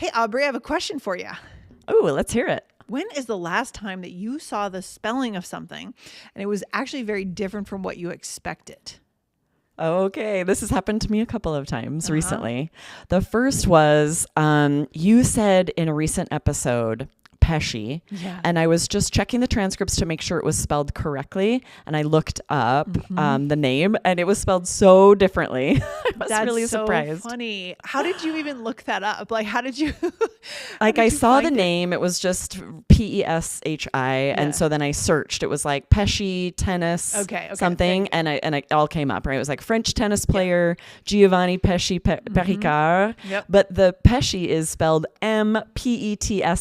Hey, Aubrey, I have a question for you. Oh, let's hear it. When is the last time that you saw the spelling of something and it was actually very different from what you expected? Okay, this has happened to me a couple of times recently. The first was you said in a recent episode, Pesci, and I was just checking the transcripts to make sure it was spelled correctly, and I looked up the name, and it was spelled so differently. I was really surprised. So funny. How did you even look that up? Like, how did you? Like, I saw the name. It was just Peshi, and so then I searched. It was like Pesci tennis, something, and it all came up. Right, it was like French tennis player Giovanni Pesci Pericard, but the Pesci is spelled Mpettshi,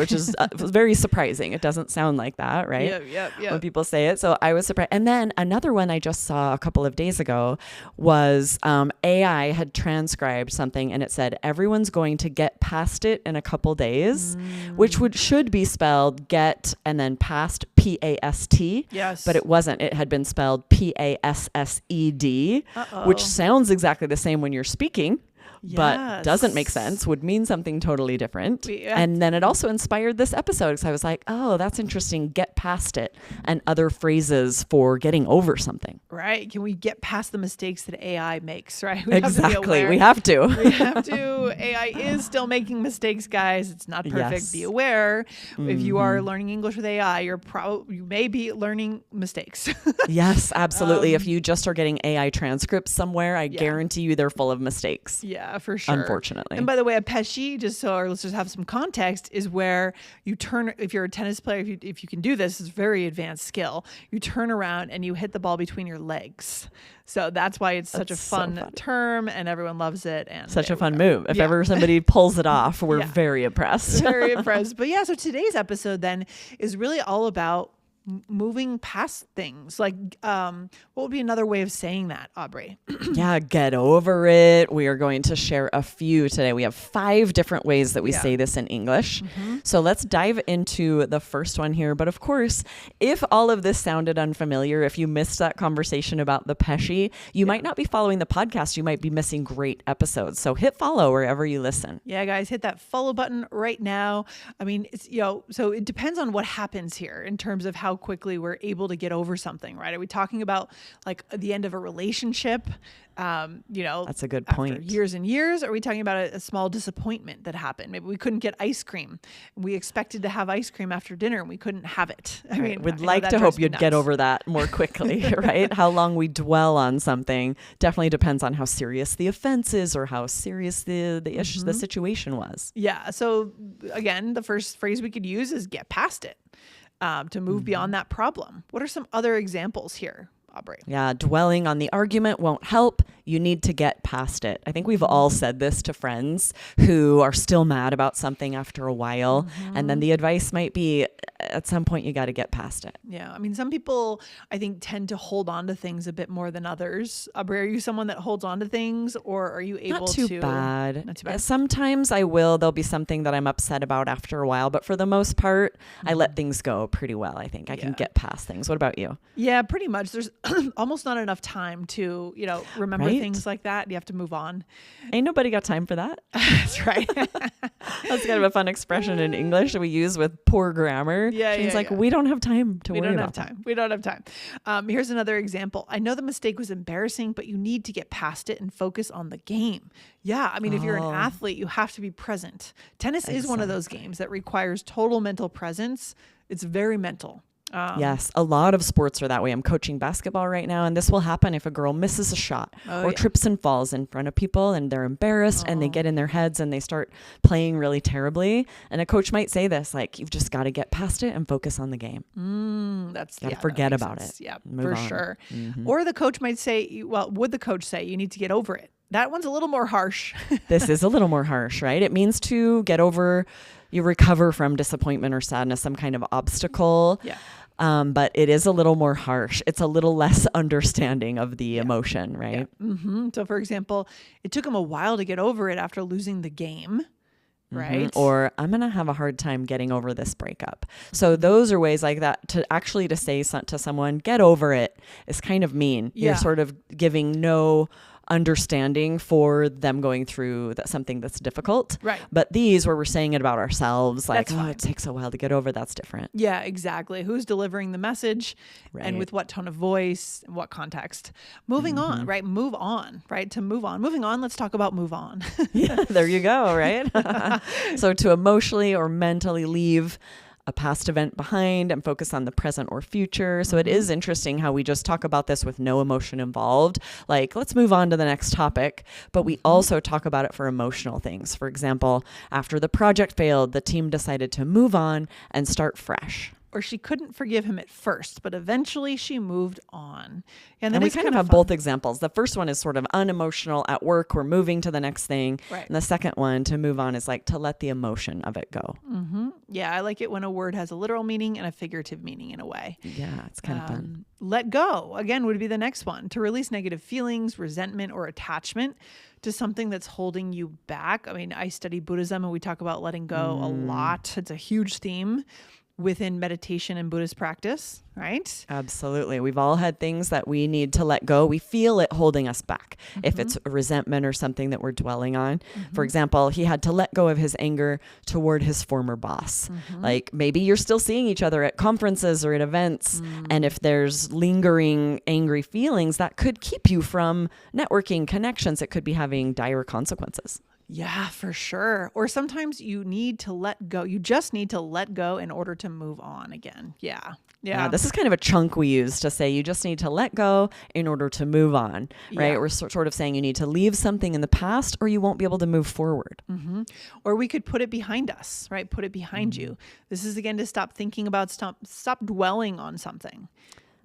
which is very surprising. It doesn't sound like that, right? When people say it. So I was surprised. And then another one I just saw a couple of days ago was AI had transcribed something, and it said everyone's going to get past it in a couple days, which should be spelled get and then past PAST. Yes. But it wasn't. It had been spelled PASSED, which sounds exactly the same when you're speaking. But doesn't make sense, would mean something totally different. And then it also inspired this episode because I was like, oh, that's interesting. Get past it. And other phrases for getting over something. Right. Can we get past the mistakes that AI makes, right? Exactly. We have to. We have to. AI is still making mistakes, guys. It's not perfect. Yes. Be aware. If you are learning English with AI, you may be learning mistakes. Yes, absolutely. If you just are getting AI transcripts somewhere, I guarantee you they're full of mistakes. Yeah, for sure. Unfortunately. And by the way, a Pesci, just so our listeners have some context, is where you turn, if you're a tennis player, if you can do this, it's a very advanced skill. You turn around and you hit the ball between your legs. So that's why it's such a fun term and everyone loves it. And such a fun move. If ever somebody pulls it off, we're very impressed. Very impressed. But yeah, so today's episode then is really all about moving past things. Like, what would be another way of saying that, Aubrey? Yeah, get over it. We are going to share a few today. We have 5 different ways that we say this in English. So let's dive into the first one here. But of course, if all of this sounded unfamiliar, if you missed that conversation about the Pesci, you might not be following the podcast. You might be missing great episodes. So hit follow wherever you listen. Yeah, guys, hit that follow button right now. I mean, it's, so it depends on what happens here in terms of how quickly we're able to get over something, right? Are we talking about like the end of a relationship? That's a good point. After years and years. Are we talking about a small disappointment that happened? Maybe we couldn't get ice cream. We expected to have ice cream after dinner and we couldn't have it. I mean, we'd like to hope you'd get over that more quickly, right? How long we dwell on something definitely depends on how serious the offense is or how serious the issue, the situation was. Yeah. So again, the first phrase we could use is get past it. To move beyond that problem. What are some other examples here, Aubrey? Yeah, dwelling on the argument won't help. You need to get past it. I think we've all said this to friends who are still mad about something after a while. And then the advice might be, at some point, you got to get past it. Yeah. I mean, some people, I think, tend to hold on to things a bit more than others. Aubrey, are you someone that holds on to things, or are you able to? Not too bad. Not too bad. Sometimes I will. There'll be something that I'm upset about after a while. But for the most part, I let things go pretty well, I think. I can get past things. What about you? Yeah, pretty much. There's almost not enough time to, remember things like that. You have to move on. Ain't nobody got time for that. That's right. That's kind of a fun expression in English that we use with poor grammar. She's like, we don't have time to worry about that. We don't have time. Here's another example. I know the mistake was embarrassing, but you need to get past it and focus on the game. Yeah. I mean, if you're an athlete, you have to be present. Tennis is one of those games that requires total mental presence. It's very mental. Yes, a lot of sports are that way. I'm coaching basketball right now, and this will happen if a girl misses a shot or trips and falls in front of people, and they're embarrassed and they get in their heads and they start playing really terribly. And a coach might say this, like, you've just got to get past it and focus on the game. Forget about it. Yeah, Move for on. Sure. Or the coach might say, would the coach say you need to get over it? That one's a little more harsh. This is a little more harsh, right? It means to get over, you recover from disappointment or sadness, some kind of obstacle. Yeah. But it is a little more harsh. It's a little less understanding of the emotion, right? Yeah. So, for example, it took him a while to get over it after losing the game, right? Or I'm going to have a hard time getting over this breakup. So those are ways like that to say to someone, get over it, is kind of mean. You're sort of giving no understanding for them going through something that's difficult. Right. But these where we're saying it about ourselves, like, That's fine. it takes a while to get over, that's different. Yeah, exactly. Who's delivering the message Right. and with what tone of voice, what context. Moving on, right? Move on, right? To move on. Moving on, let's talk about move on. Yeah, there you go, right? So to emotionally or mentally leave a past event behind and focus on the present or future. So it is interesting how we just talk about this with no emotion involved. Like, let's move on to the next topic. But we also talk about it for emotional things. For example, after the project failed, the team decided to move on and start fresh. Or she couldn't forgive him at first, but eventually she moved on. And we kind of have both examples. The first one is sort of unemotional at work. We're moving to the next thing. Right. And the second one, to move on, is like to let the emotion of it go. Yeah, I like it when a word has a literal meaning and a figurative meaning in a way. Yeah, it's kind of fun. Let go, again, would be the next one. To release negative feelings, resentment, or attachment to something that's holding you back. I mean, I study Buddhism and we talk about letting go a lot. It's a huge theme within meditation and Buddhist practice, right? Absolutely. We've all had things that we need to let go. We feel it holding us back. If it's a resentment or something that we're dwelling on. For example, he had to let go of his anger toward his former boss. Like, maybe you're still seeing each other at conferences or at events. And if there's lingering angry feelings, that could keep you from networking connections. It could be having dire consequences. Yeah, for sure. Or sometimes you need to let go. You just need to let go in order to move on again. Yeah. This is kind of a chunk we use to say you just need to let go in order to move on, right? Yeah. We're sort of saying you need to leave something in the past or you won't be able to move forward. Or we could put it behind us, right? Put it behind you. This is again to stop thinking about, stop dwelling on something.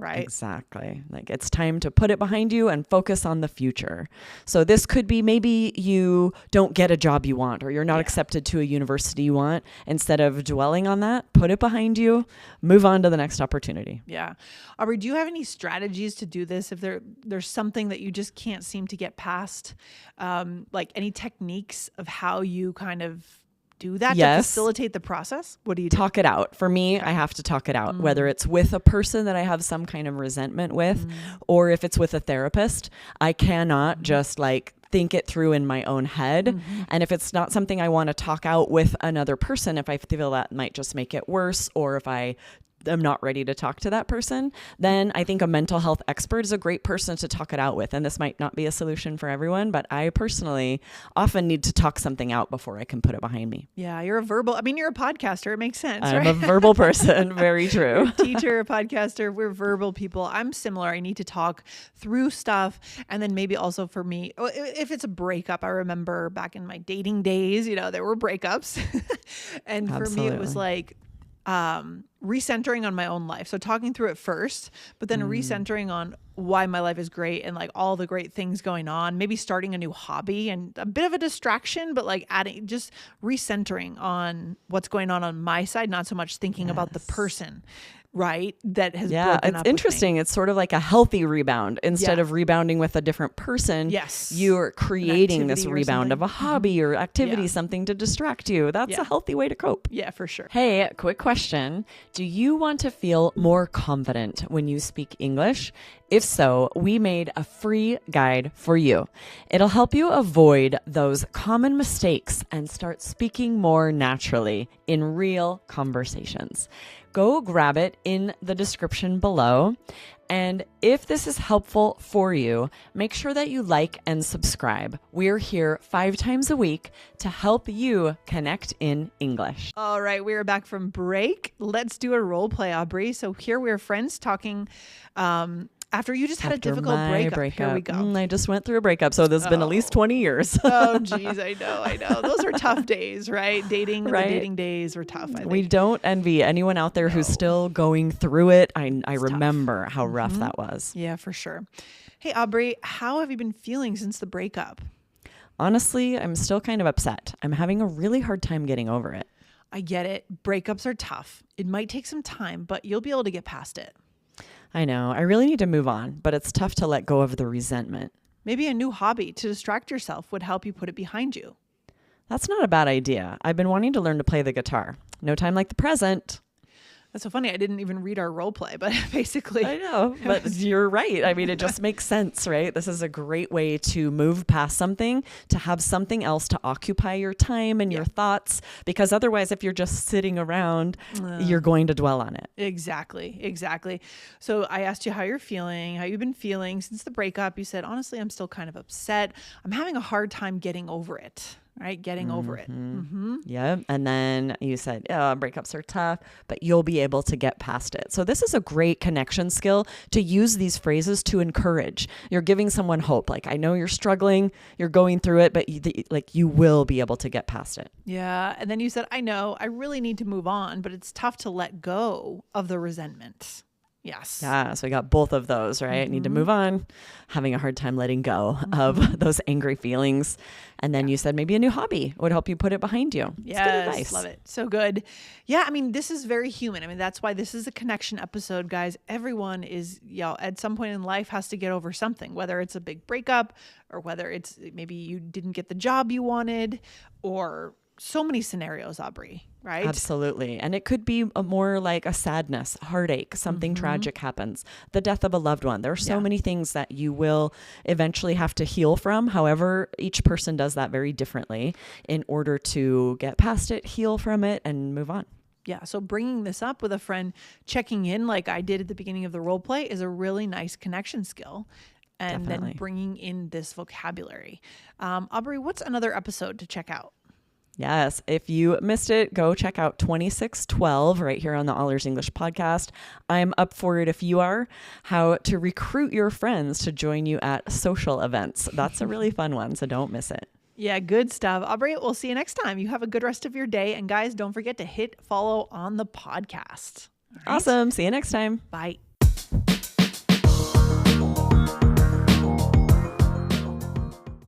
Right. Exactly. Like, it's time to put it behind you and focus on the future. So this could be maybe you don't get a job you want or you're not accepted to a university you want. Instead of dwelling on that, put it behind you, move on to the next opportunity. Yeah. Aubrey, do you have any strategies to do this? If there's something that you just can't seem to get past, like any techniques of how you kind of do that to facilitate the process? What do you do? Talk it out. For me, I have to talk it out, whether it's with a person that I have some kind of resentment with, or if it's with a therapist. I cannot just like think it through in my own head. And if it's not something I want to talk out with another person, if I feel that might just make it worse, or if I'm not ready to talk to that person, then I think a mental health expert is a great person to talk it out with. And this might not be a solution for everyone, but I personally often need to talk something out before I can put it behind me. Yeah, you're a podcaster. It makes sense, I'm right? a verbal person. Very true. You're a teacher, a podcaster. We're verbal people. I'm similar. I need to talk through stuff. And then maybe also for me, if it's a breakup, I remember back in my dating days, there were breakups. And for me, it was like, recentering on my own life. So talking through it first, but then recentering on why my life is great and like all the great things going on, maybe starting a new hobby and a bit of a distraction, but like just recentering on what's going on my side, not so much thinking about the person. Right. That has broken up. It's interesting. It's sort of like a healthy rebound. Instead of rebounding with a different person, you're creating this rebound of a hobby or activity, something to distract you. That's a healthy way to cope. Yeah, for sure. Hey, quick question. Do you want to feel more confident when you speak English? If so, we made a free guide for you. It'll help you avoid those common mistakes and start speaking more naturally in real conversations. Go grab it in the description below. And if this is helpful for you, make sure that you like and subscribe. We're here 5 times a week to help you connect in English. All right, we are back from break. Let's do a role play, Aubrey. So here we're friends talking after you just had a difficult breakup. Here we go. I just went through a breakup, so there's been at least 20 years. Oh, geez, I know. Those are tough days, right? The dating days were tough, I think. We don't envy anyone out there who's still going through it. I remember how rough that was. Yeah, for sure. Hey, Aubrey, how have you been feeling since the breakup? Honestly, I'm still kind of upset. I'm having a really hard time getting over it. I get it. Breakups are tough. It might take some time, but you'll be able to get past it. I know. I really need to move on, but it's tough to let go of the resentment. Maybe a new hobby to distract yourself would help you put it behind you. That's not a bad idea. I've been wanting to learn to play the guitar. No time like the present. That's so funny. I didn't even read our role play, but basically. I know, but you're right. I mean, it just makes sense, right? This is a great way to move past something, to have something else to occupy your time and your thoughts, because otherwise, if you're just sitting around, you're going to dwell on it. Exactly. So I asked you how you're feeling, how you've been feeling since the breakup. You said, honestly, I'm still kind of upset. I'm having a hard time getting over it. Right? Getting over it. Mm-hmm. Yeah. And then you said, breakups are tough, but you'll be able to get past it. So this is a great connection skill to use these phrases to encourage. You're giving someone hope. Like, I know you're struggling, you're going through it, but you will be able to get past it. Yeah. And then you said, I know I really need to move on, but it's tough to let go of the resentment. Yes. Yeah. So we got both of those, right? Need to move on, having a hard time letting go of those angry feelings. And then you said maybe a new hobby would help you put it behind you. Yes. Good advice. Love it. So good. Yeah. I mean, this is very human. I mean, that's why this is a connection episode, guys. Everyone is, at some point in life has to get over something, whether it's a big breakup or whether it's maybe you didn't get the job you wanted, or so many scenarios, Aubrey, right? Absolutely. And it could be more like a sadness, heartache, something tragic happens, the death of a loved one. There are so many things that you will eventually have to heal from. However, each person does that very differently in order to get past it, heal from it, and move on. Yeah. So bringing this up with a friend, checking in like I did at the beginning of the role play, is a really nice connection skill. And then bringing in this vocabulary. Aubrey, what's another episode to check out? Yes. If you missed it, go check out 2612 right here on the All Ears English podcast. I'm up for it if you are. How to recruit your friends to join you at social events. That's a really fun one, so don't miss it. Yeah, good stuff. Aubrey, we'll see you next time. You have a good rest of your day. And guys, don't forget to hit follow on the podcast. All right? Awesome. See you next time. Bye.